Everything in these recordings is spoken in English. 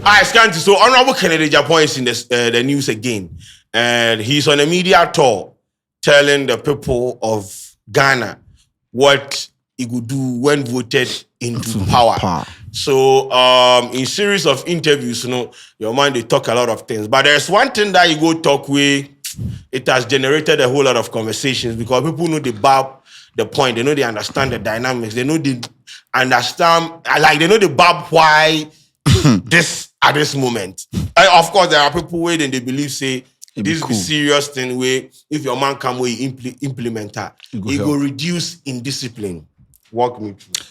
I scan to so Honorable Kennedy Agyapong is in the news again, and he's on a media tour telling the people of Ghana what he would do when voted into power. So in series of interviews, your mind they talk a lot of things, but there's one thing that you go talk with. It has generated a whole lot of conversations because people know the point, they know they understand the dynamics, they know they understand, like they know the why this at this moment. Of course, there are people where they believe say this is the serious thing where if your man come where implement that, it will reduce indiscipline. Walk me through.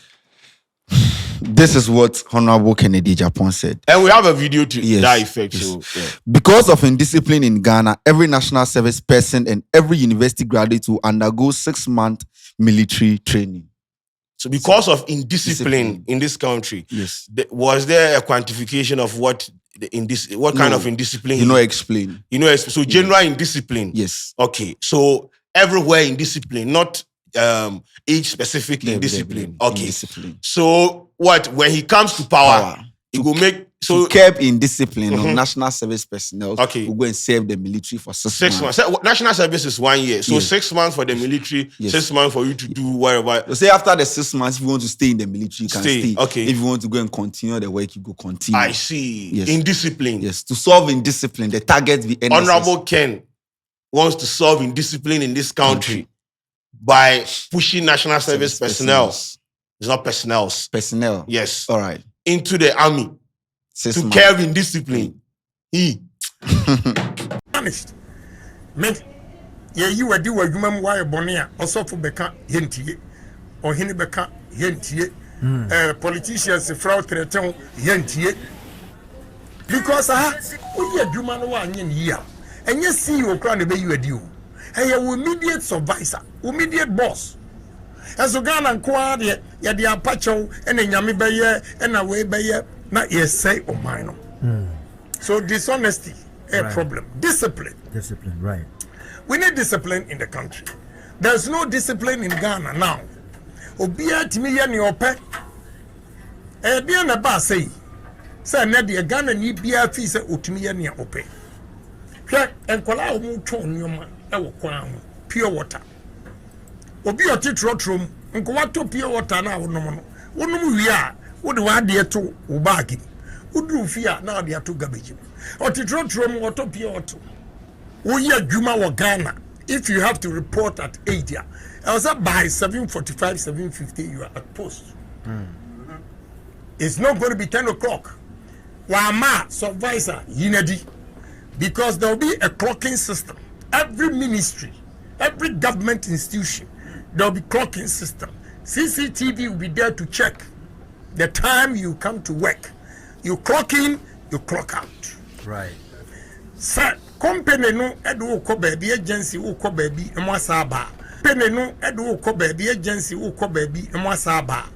This is what Honorable Kennedy Agyapong said. And we have a video to that effect. Yes. So, yeah. Because of indiscipline in Ghana, every national service person and every university graduate will undergo 6-month military training. So because of indiscipline in this country, yes, was there a quantification of what kind of indiscipline? Explain. So general indiscipline. Yes. Okay. So everywhere indiscipline, not age specific indiscipline. Okay. Indiscipline. So what when he comes to power he will make to curb indiscipline on national service personnel. Okay. Will go and serve the military for 6 months. National service is 1 year. So 6 months for the military, 6 months for you to do whatever. So say after the 6 months, if you want to stay in the military, you can stay. Okay. If you want to go and continue the work, you go continue. I see. Yes. Indiscipline. Yes. To solve indiscipline, the target be NSS. Honorable Ken wants to solve indiscipline in this country by pushing national service personnel. It's not personnel. Personnel. Yes. All right. Into the army. 6 months. Curb indiscipline. Honest. Me, you were do a human wire bonia, also for Becca Yentie, or Hinnebecca Yentie, politicians, fraud threaten Yentie. Because we are human 1 year, and you see you crown the way you are due. And your immediate supervisor, immediate boss. And so Ghana and Kwadwo, ya the Apache, and then Yami Baye, and away Baye, not yes say or minor. So dishonesty, a problem. Discipline, right. We need discipline in the country. There's no discipline in Ghana now. Obia Timia ni ope. Dear Naba say Nadia Ghana ni bia fee say Utimia ni ope. And Kola mu ton your man, pure water. Obi oti trotrom nko wato pure water na wo nom no wonum wi a wo de wa de to wo baagi udru fi a na de ato garbage oti trotrom wato pure water wo ye adwuma wo Ghana if you have to report at 8 ya I say by 7:45 7:50 you are at post. It's not going to be 10 o'clock. Wama supervisor yinadi because there will be a clocking system. Every ministry, every government institution, there will be clocking system. CCTV will be there to check the time you come to work. You clock in, you clock out. Right. Sir, company no edu ko baby agency wo ko baby emwasaba. Company no edu ko baby agency wo ko baby emwasaba.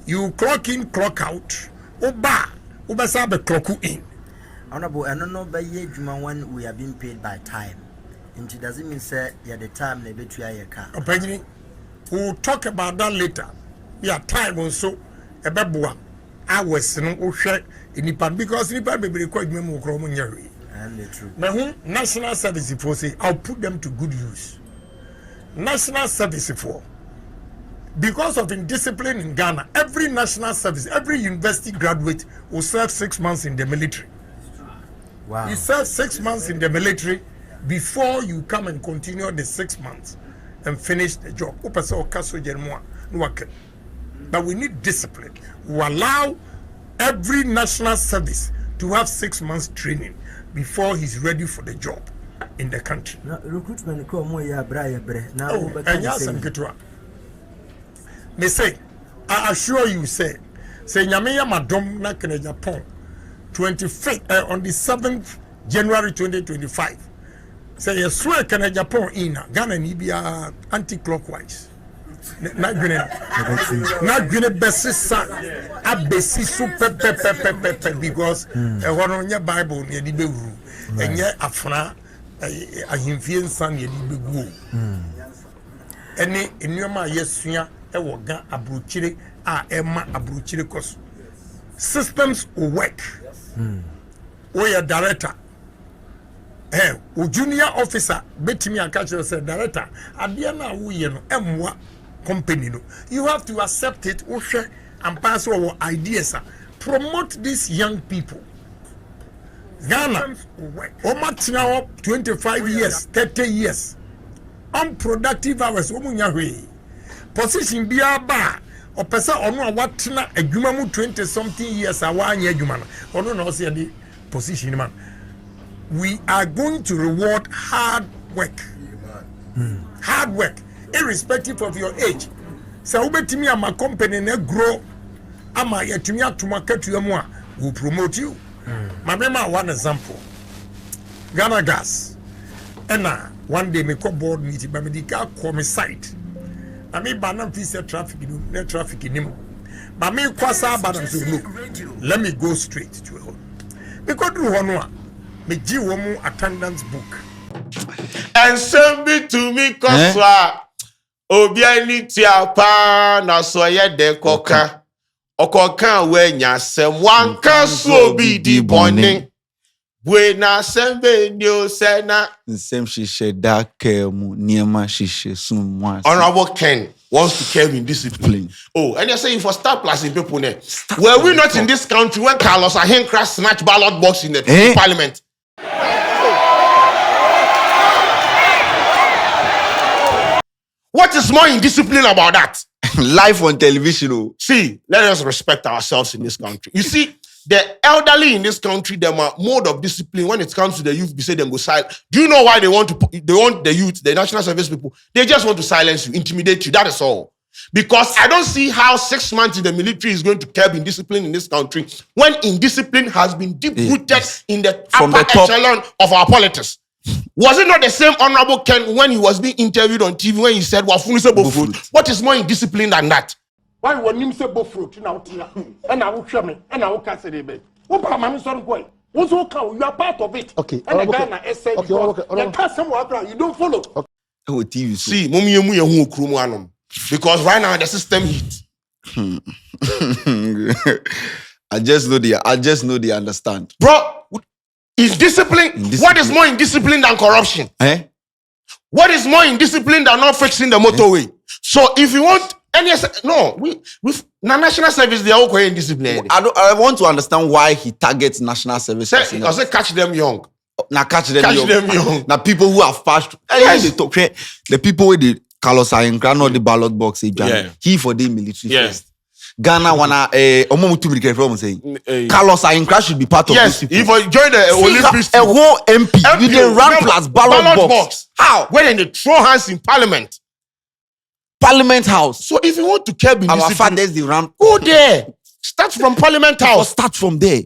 You clock in, clock out. Oba sabe clock in. Honorable, I don't know by ye juma when we are being paid by time. And it doesn't mean say yeah the time they bet you your car. We'll talk about that later. Yeah, time also a bebua. I was no share in Nipan because Nipan be required me more chromonery. And the truth. Now, national service for say I'll put them to good use. National service for because of indiscipline in Ghana, every national service, every university graduate will serve 6 months in the military. Wow. You serve 6 months in the military before you come and continue the 6 months and finish the job. But we need discipline. We allow every national service to have 6 months training before he's ready for the job in the country. Recruitment they say, I assure you, say Nyameya Madom na Agyapong 25th on the 7th January 2025. Say you swear Agyapong in Ghana ni bia anti-clockwise. Not gonna best son abesi super because one on your Bible near the bewu and yet afra a himfian son ye di bewu. Any in your ma yesuya ewoga abruchire a ema abruchire kos systems will work. we a director. Junior officer, betimi and catch yourself, director. Adiana, we no M1 company. No, you have to accept it, and pass our ideas. Promote these young people. Ghana, now 25 years, 30 years. Unproductive hours, position be a bar. Or person or no what na a 20 something years a 1 year human or no see the position man. We are going to reward hard work. Hard work, irrespective of your age. So ubetimi ama company na grow ama yetimi atuma katu yamu will promote you. Remember one example. Ghana Gas. And one day me call board meeting but me di ka come site. I mean, banam piece traffic, no traffic in him. But me kwasa banam so look. Let me go straight to it. Because do one me ji womu attendance book. And send me to me koswa. Obiani tiapa na soye de koka. Okoka we nyasem wanka so bi di boni. Buena sembe nyo sena. Nsem shishe dakemu niema shishe sumwa. Honorable Ken wants to curb in discipline. Oh, and you're saying for start placing people there. Were we not in this country when Carlos Ahenkra snatched ballot box in the parliament? What is more indiscipline about that? Live on television. Oh. See, let us respect ourselves in this country. You see, the elderly in this country, them are mode of discipline when it comes to the youth. They say them go silent. Do you know why they want the youth, the national service people? They just want to silence you, intimidate you. That is all. Because I don't see how 6 months in the military is going to curb indiscipline in this country when indiscipline has been deep-rooted in the upper echelon of our politics. Was it not the same Honorable Ken when he was being interviewed on TV when he said, what is more indiscipline than that? Why when you say fruit now, and I will show me, and I will cast it. What about my son? You are part of it. Okay. And the Ghana essay. Okay. You don't follow. Okay. Oh, TV. See, because right now the system hit. I just know they understand. Bro, is discipline. What is more indiscipline than corruption? What is more indiscipline than not fixing the motorway? So if you want national service, they are all quite indisciplined. I want to understand why he targets national service. Because they catch them young. Now catch them young. Now people who have passed. Yes. They talk, the people with the Carlos Ayenkra, not the ballot box. He for the military first. Ghana wanna Carlos Ayenkra should be part of this. If I join the Olympics, a whole MP with the run plus ballot box. How? When they throw hands in parliament. Parliament House. So if you want to curb in our fathers, the run. Go there. Start from Parliament House. Or start from there.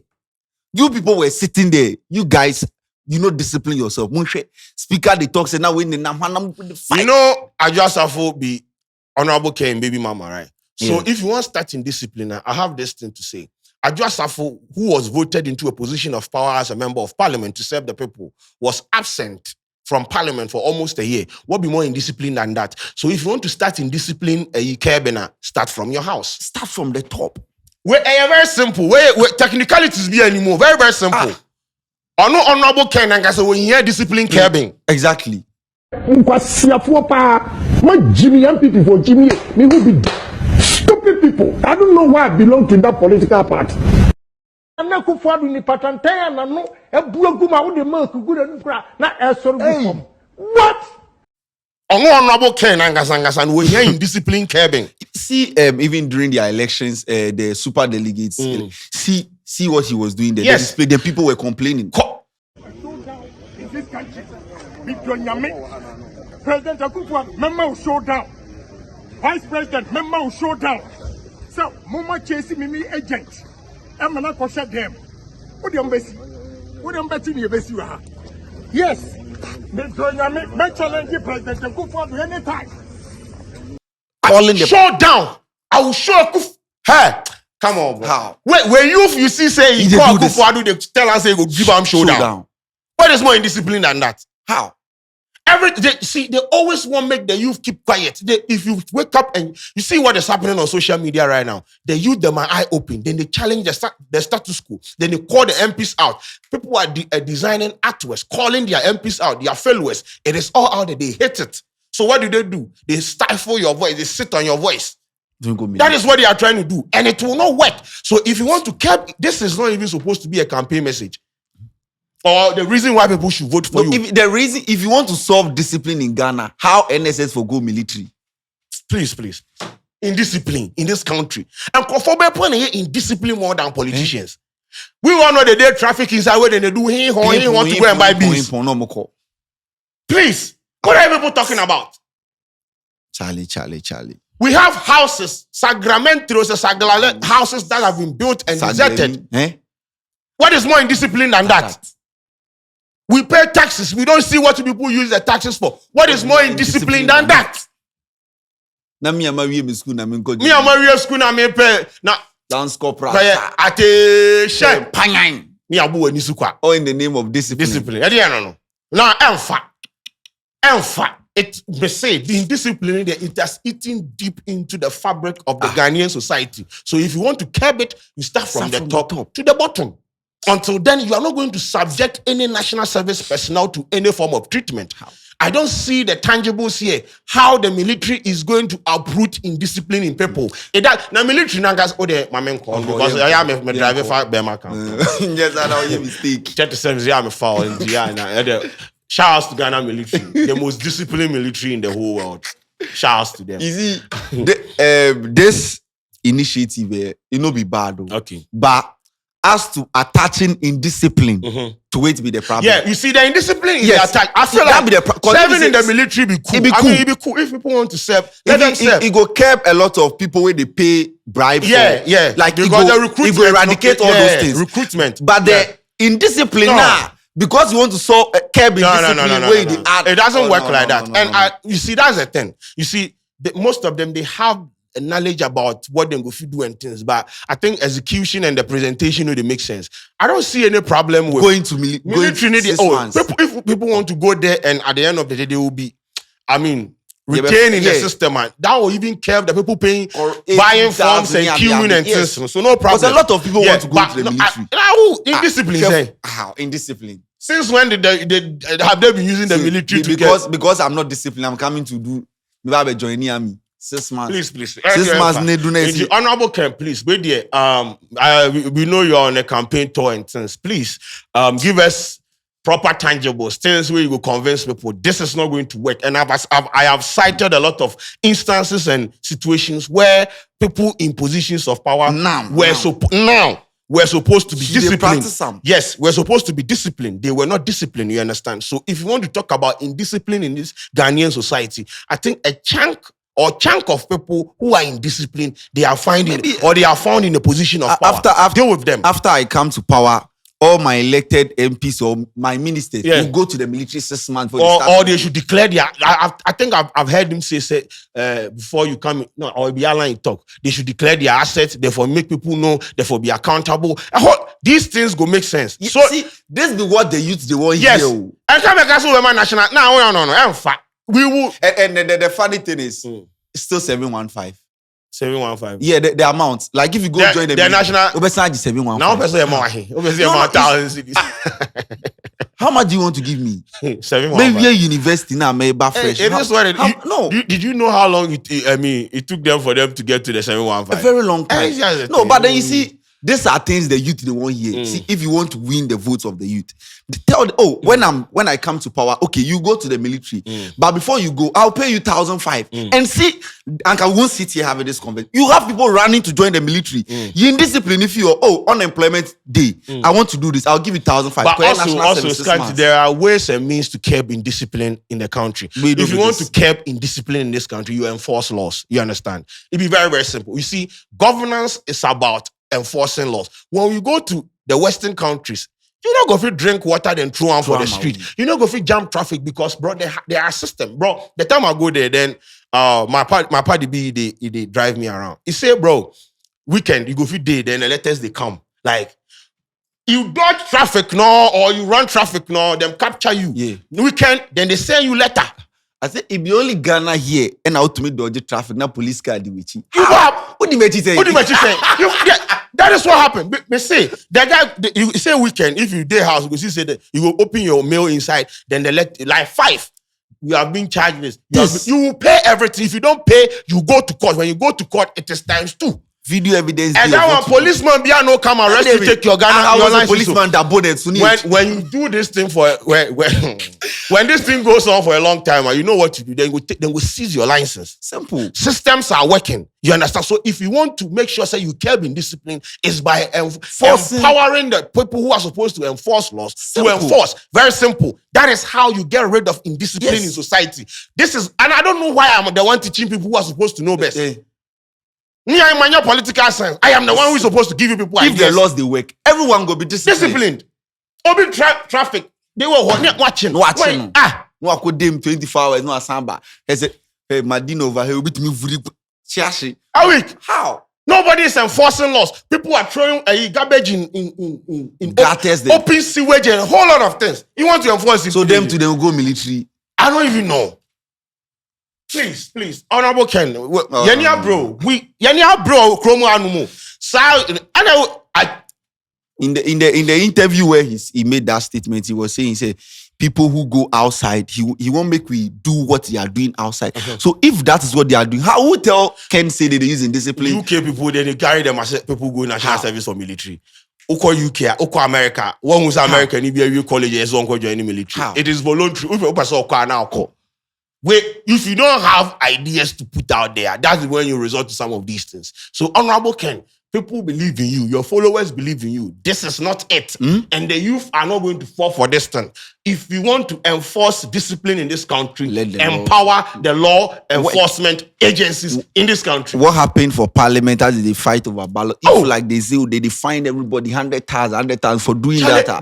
You people were sitting there. You guys, discipline yourself. Speaker, they talk, say now we need fight. You know, Agyapong be Honorable Ken baby mama, right? So if you want to start in discipline, I have this thing to say. Agyapong, who was voted into a position of power as a member of parliament to serve the people, was absent from parliament for almost a year. What be more indiscipline than that? So if you want to start in discipline, start from your house. Start from the top. We're very simple. Where technicalities be anymore. Very, very simple. No Honorable Ken and when you hear discipline curbing. Exactly. Stupid people. I don't know why I belong to that political party. What? Honorable Ken and we hear in discipline curbing. See, even during their elections, the super delegates, see what he was doing there. Yes. The people were complaining. In this country, President Akufo, member will show down. Vice President, member will show down. So, Mama chasing me agent. I'm not going to shut them. What do you embassy? What do you embassy? Yes. Me challenge President Akufo anytime. Calling the show down. I will show Akufo. Hey, come on, bro. How? When you see say he call Akufo, they tell us they go give him showdown. What is more indiscipline than that? How? They always want to make the youth keep quiet. If you wake up and you see what is happening on social media right now, the youth, them are eye open. Then they challenge the status quo. Then they call the MPs out. People are designing artworks, calling their MPs out, their followers. It is all out there. They hate it. So what do? They stifle your voice. They sit on your voice. That is what they are trying to do. And it will not work. So if you want to keep, this is not even supposed to be a campaign message. Or the reason why people should vote for you. If you want to solve discipline in Ghana, how NSS for go military? Please. In discipline, in this country. And for in discipline more than politicians. We all know the day traffic inside where they do he want to go and buy beans. Please. What are people talking about? Charlie. We have houses, Sagramentos, houses that have been built and deserted. What is more indisciplined than that? We pay taxes. We don't see what people use the taxes for. What is more indisciplined than that? Na me amawie me school na me nko. Me amawie school na me pay na dance corporal. Ate shame panyan. Me abu ani su kwa. All in the name of discipline. Discipline. No. Now emfa. It may say the indiscipline it has eaten deep into the fabric of the Ghanaian society. So if you want to curb it, you start from the top to the bottom. Until then, you are not going to subject any national service personnel to any form of treatment. How? I don't see the tangibles here. How the military is going to uproot indiscipline in people. Now military nangas because I am a driver for Bema camp. Yes, I know your mistake. 37 years I'm foul in Ghana. Shout out to Ghana military, the most disciplined military in the whole world. Shout out to them. You see, this initiative, it no be bad though. Okay, but as to attaching indiscipline to it be the problem. Yeah, you see the indiscipline is the attack. I feel like serving in the military be cool. It be cool if people want to serve. Let them serve. It go curb a lot of people where they pay bribe. Yeah. Like because the recruitment, it go eradicate all those things. Recruitment, but the indiscipline now. Because you want to solve curb indiscipline where they add. It doesn't work like that. You see, that's the thing. You see, most of them they have a knowledge about what they go do and things, but I think execution and the presentation they make sense. I don't see any problem with going to military. If people want to go there and at the end of the day they will be, retained in the system, and that will even curb the people paying buying forms and queuing and things. So no problem. Because a lot of people want to go to the military. Indiscipline. How indiscipline? Since when did they been using the military to because I'm not disciplined, I'm coming to do maybe join army. 6 months. Please. 6 months. Honorable Ken, please. Wait there. We know you're on a campaign tour and things. Please, give us proper tangibles, things where you will convince people this is not going to work. And I have cited a lot of instances and situations where people in positions of power were supposed to be disciplined. Yes, we're supposed to be disciplined. They were not disciplined, you understand? So if you want to talk about indiscipline in this Ghanaian society, I think a chunk of people who are in discipline, they are found in a position of power. Deal with them. After I come to power, all my elected MPs or my ministers will go to the military 6 months. Or they should declare their. I think I've heard him say before you come, or be airline talk. They should declare their assets. Therefore, make people know. Therefore, be accountable. These things go make sense. So see, this be what the youth they want here. Yes. And come back to my national. No. In fact, we will. And the funny thing is, it's still 715. 715. Yeah, the amount. Like if you go join the national, Obesage 715. Now person more 1,000 cities. How much do you want to give me? 715. Maybe a university now, maybe fresh. Did you know how long it took them for them to get to the 715? A very long time. No, but then you see, these are things the youth they want here. See, if you want to win the votes of the youth, tell them, when I come to power, okay, you go to the military, but before you go, I'll pay you 1,500. And see, and I won't sit here having this conversation. You have people running to join the military. You indiscipline if you're unemployment day. I want to do this. I'll give you 1,500. But also, there are ways and means to curb indiscipline in the country. If you want to curb indiscipline in this country, you enforce laws. You understand? It'd be very, very simple. You see, governance is about enforcing laws. When we go to the Western countries, you're not going to drink water then throw on for the street. You're not going to jam traffic because, bro, they are a system. Bro, the time I go there, then my party they drive me around. He say, bro, weekend, you go for day, then the letters they come. Like, you dodge traffic now or you run traffic now, them capture you. Yeah. Weekend, then they send you letter. I said, if you only Ghana here and out to me dodge traffic, now police car the witchy. What do you say? That is what happened. They say the guy. You say weekend. If you day house, you say that you will open your mail inside. Then they let like 5. You have been charged this. You will pay everything. If you don't pay, you go to court. When you go to court, it is *2. Video evidence. And that one policeman be no come arrest you, take your Ghana. I was a policeman that boarded. When you do this thing when this thing goes on for a long time, you know what to do. Then we seize your license. Simple. Systems are working. You understand? So if you want to make sure you curb indiscipline, is by empowering the people who are supposed to enforce laws to enforce. Very simple. That is how you get rid of indiscipline in society. And I don't know why I'm the one teaching people who are supposed to know best. Me, I'm in your political science. I am the one who is supposed to give you people if ideas. the laws they work, everyone go be disciplined. Open traffic. They were watching. No, I could dim 24 hours. No, Samba. He said, "Hey, Madino over here with me. Chashi. A week. How? Nobody is enforcing laws. People are throwing garbage in open sewage and a whole lot of things. You want to enforce it? So them go military. I don't even know. Please, Honorable Ken, Yenya bro, Chromo Anumo. In the interview where he made that statement, he was saying, he said, people who go outside, he won't make we do what they are doing outside. So if that is what they are doing, how would tell Ken say that they're using discipline? UK people, then they carry them as people go national service or military. Oko UK, Oko America, one who's American, if you college, is one join the military. How? It is voluntary. If you don't have ideas to put out there, that's when you resort to some of these things. So, Honorable Ken, people believe in you. Your followers believe in you. This is not it. And the youth are not going to fall for this thing. If you want to enforce discipline in this country, empower the law enforcement agencies in this country. What happened for parliament as they fight over ballot? If like they say, they find everybody 100,000 for doing that.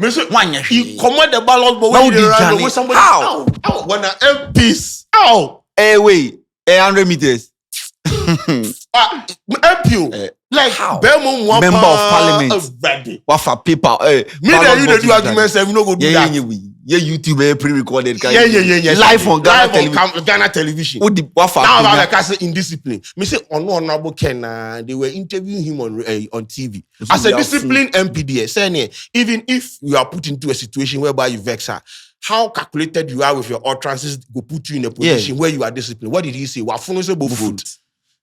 You command the ballot, but when you run away, somebody... How? When an MPs... How? Hey, wait. 100 meters. MP, like how? Member of Parliament. What for paper? Me that you do arguments, you no go do that. Yeah, YouTube pre-recorded. Yeah. Live on Ghana television. What for? Now like I say indiscipline. Me say Honorable Ken, they were interviewing him on TV. As a disciplined MPD, saying even if you are put into a situation whereby you vex her, how calculated you are with your utterances will put you in a position where you are disciplined. What did he say?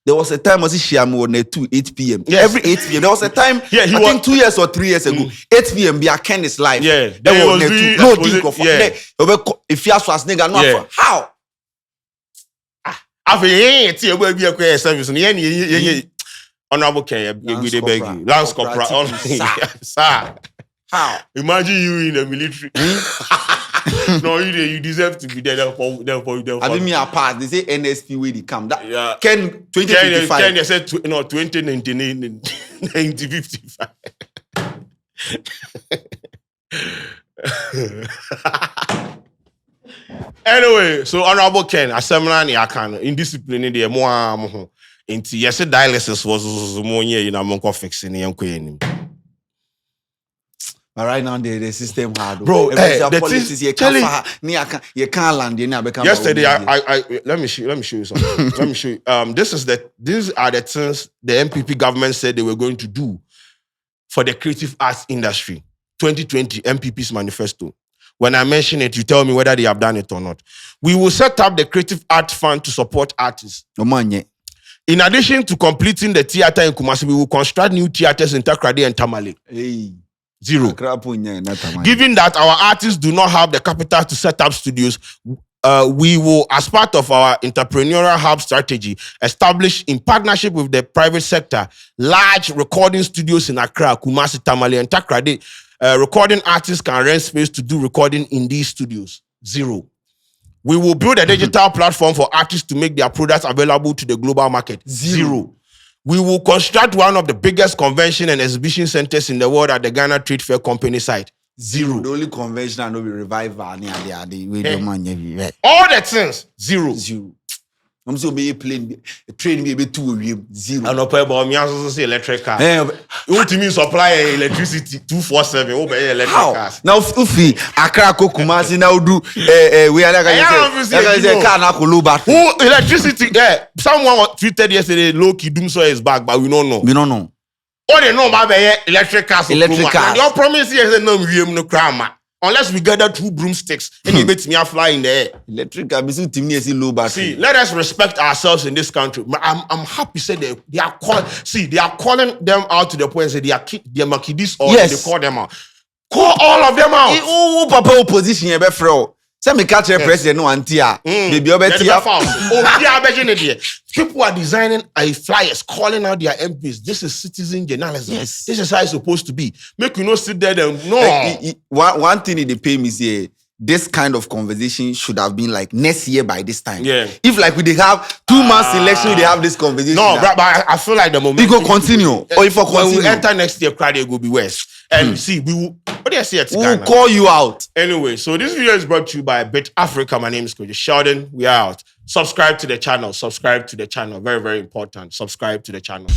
There was a time I was on 8 p.m. Yes. Every 8 p.m. There was a time, I think 2 years or 3 years ago, 8 p.m. be a Ken's life. Yeah. There was no deal of if you ask for nigga, no how? Honorable Ken, Lance Corporal. Sir. How? Imagine you in the military. No, you deserve to be there. I mean, me apart. They say NSP where they come. That Ken 2055. Ken they said 2019, 1955. Anyway, so Honorable Ken, assembly yakan indiscipline there more. Inti yes dialysis was more you know monko fixing yanko. But right now the system hard. Bro, the policies you can't land in. Yesterday, I let me show you something. Let me show you. These are the things the MPP government said they were going to do for the creative arts industry. 2020 MPP's manifesto. When I mention it, you tell me whether they have done it or not. We will set up the Creative Arts Fund to support artists. In addition to completing the theater in Kumasi, we will construct new theaters in Takrady and Tamale. 0. Given that our artists do not have the capital to set up studios, we will, as part of our entrepreneurial hub strategy, establish in partnership with the private sector, large recording studios in Accra, Kumasi, Tamale, and Takrady. Recording artists can rent space to do recording in these studios. 0. We will build a digital platform for artists to make their products available to the global market. 0. We will construct one of the biggest convention and exhibition centers in the world at the Ghana Trade Fair Company site. 0. The only convention I know we revive all the things. 0. I'm so be plane train me be 2 0. And up about me also say electric car. You want to mean supply electricity 247 obey electric cars. Now ufi Accra ko Kumasi now do we are like say car na ko low battery. Who electricity there? Someone tweeted yesterday low key doom so is back, but we don't know. We don't know. All they know about electric cars. Electric cars. Your promise here is no no crime. Unless we gather 2 broomsticks and you bet me a fly in the air. Electric car be so low battery. See, let us respect ourselves in this country. I'm happy say they are calling them out to the point and say they are makidis or they call them out. Call all of them out. Who papa opposition e be frɛ. Say me catch a president no antia. Baby obetia. People are designing flyers calling out their MPs. This is citizen journalism. Yes. This is how it's supposed to be. Make you not sit there and no. One thing in the pay me say this kind of conversation should have been like next year by this time. Yeah. If like we they have 2 months election, they have this conversation. No, but I feel like the moment we go continue. Or if we continue, when we enter next year, crowd will be worse. And see, we will. What do you say? We'll call you out. Anyway, so this video is brought to you by Bet Africa. My name is Coach Sheldon. We are out. Subscribe to the channel. Subscribe to the channel. Very, very important. Subscribe to the channel.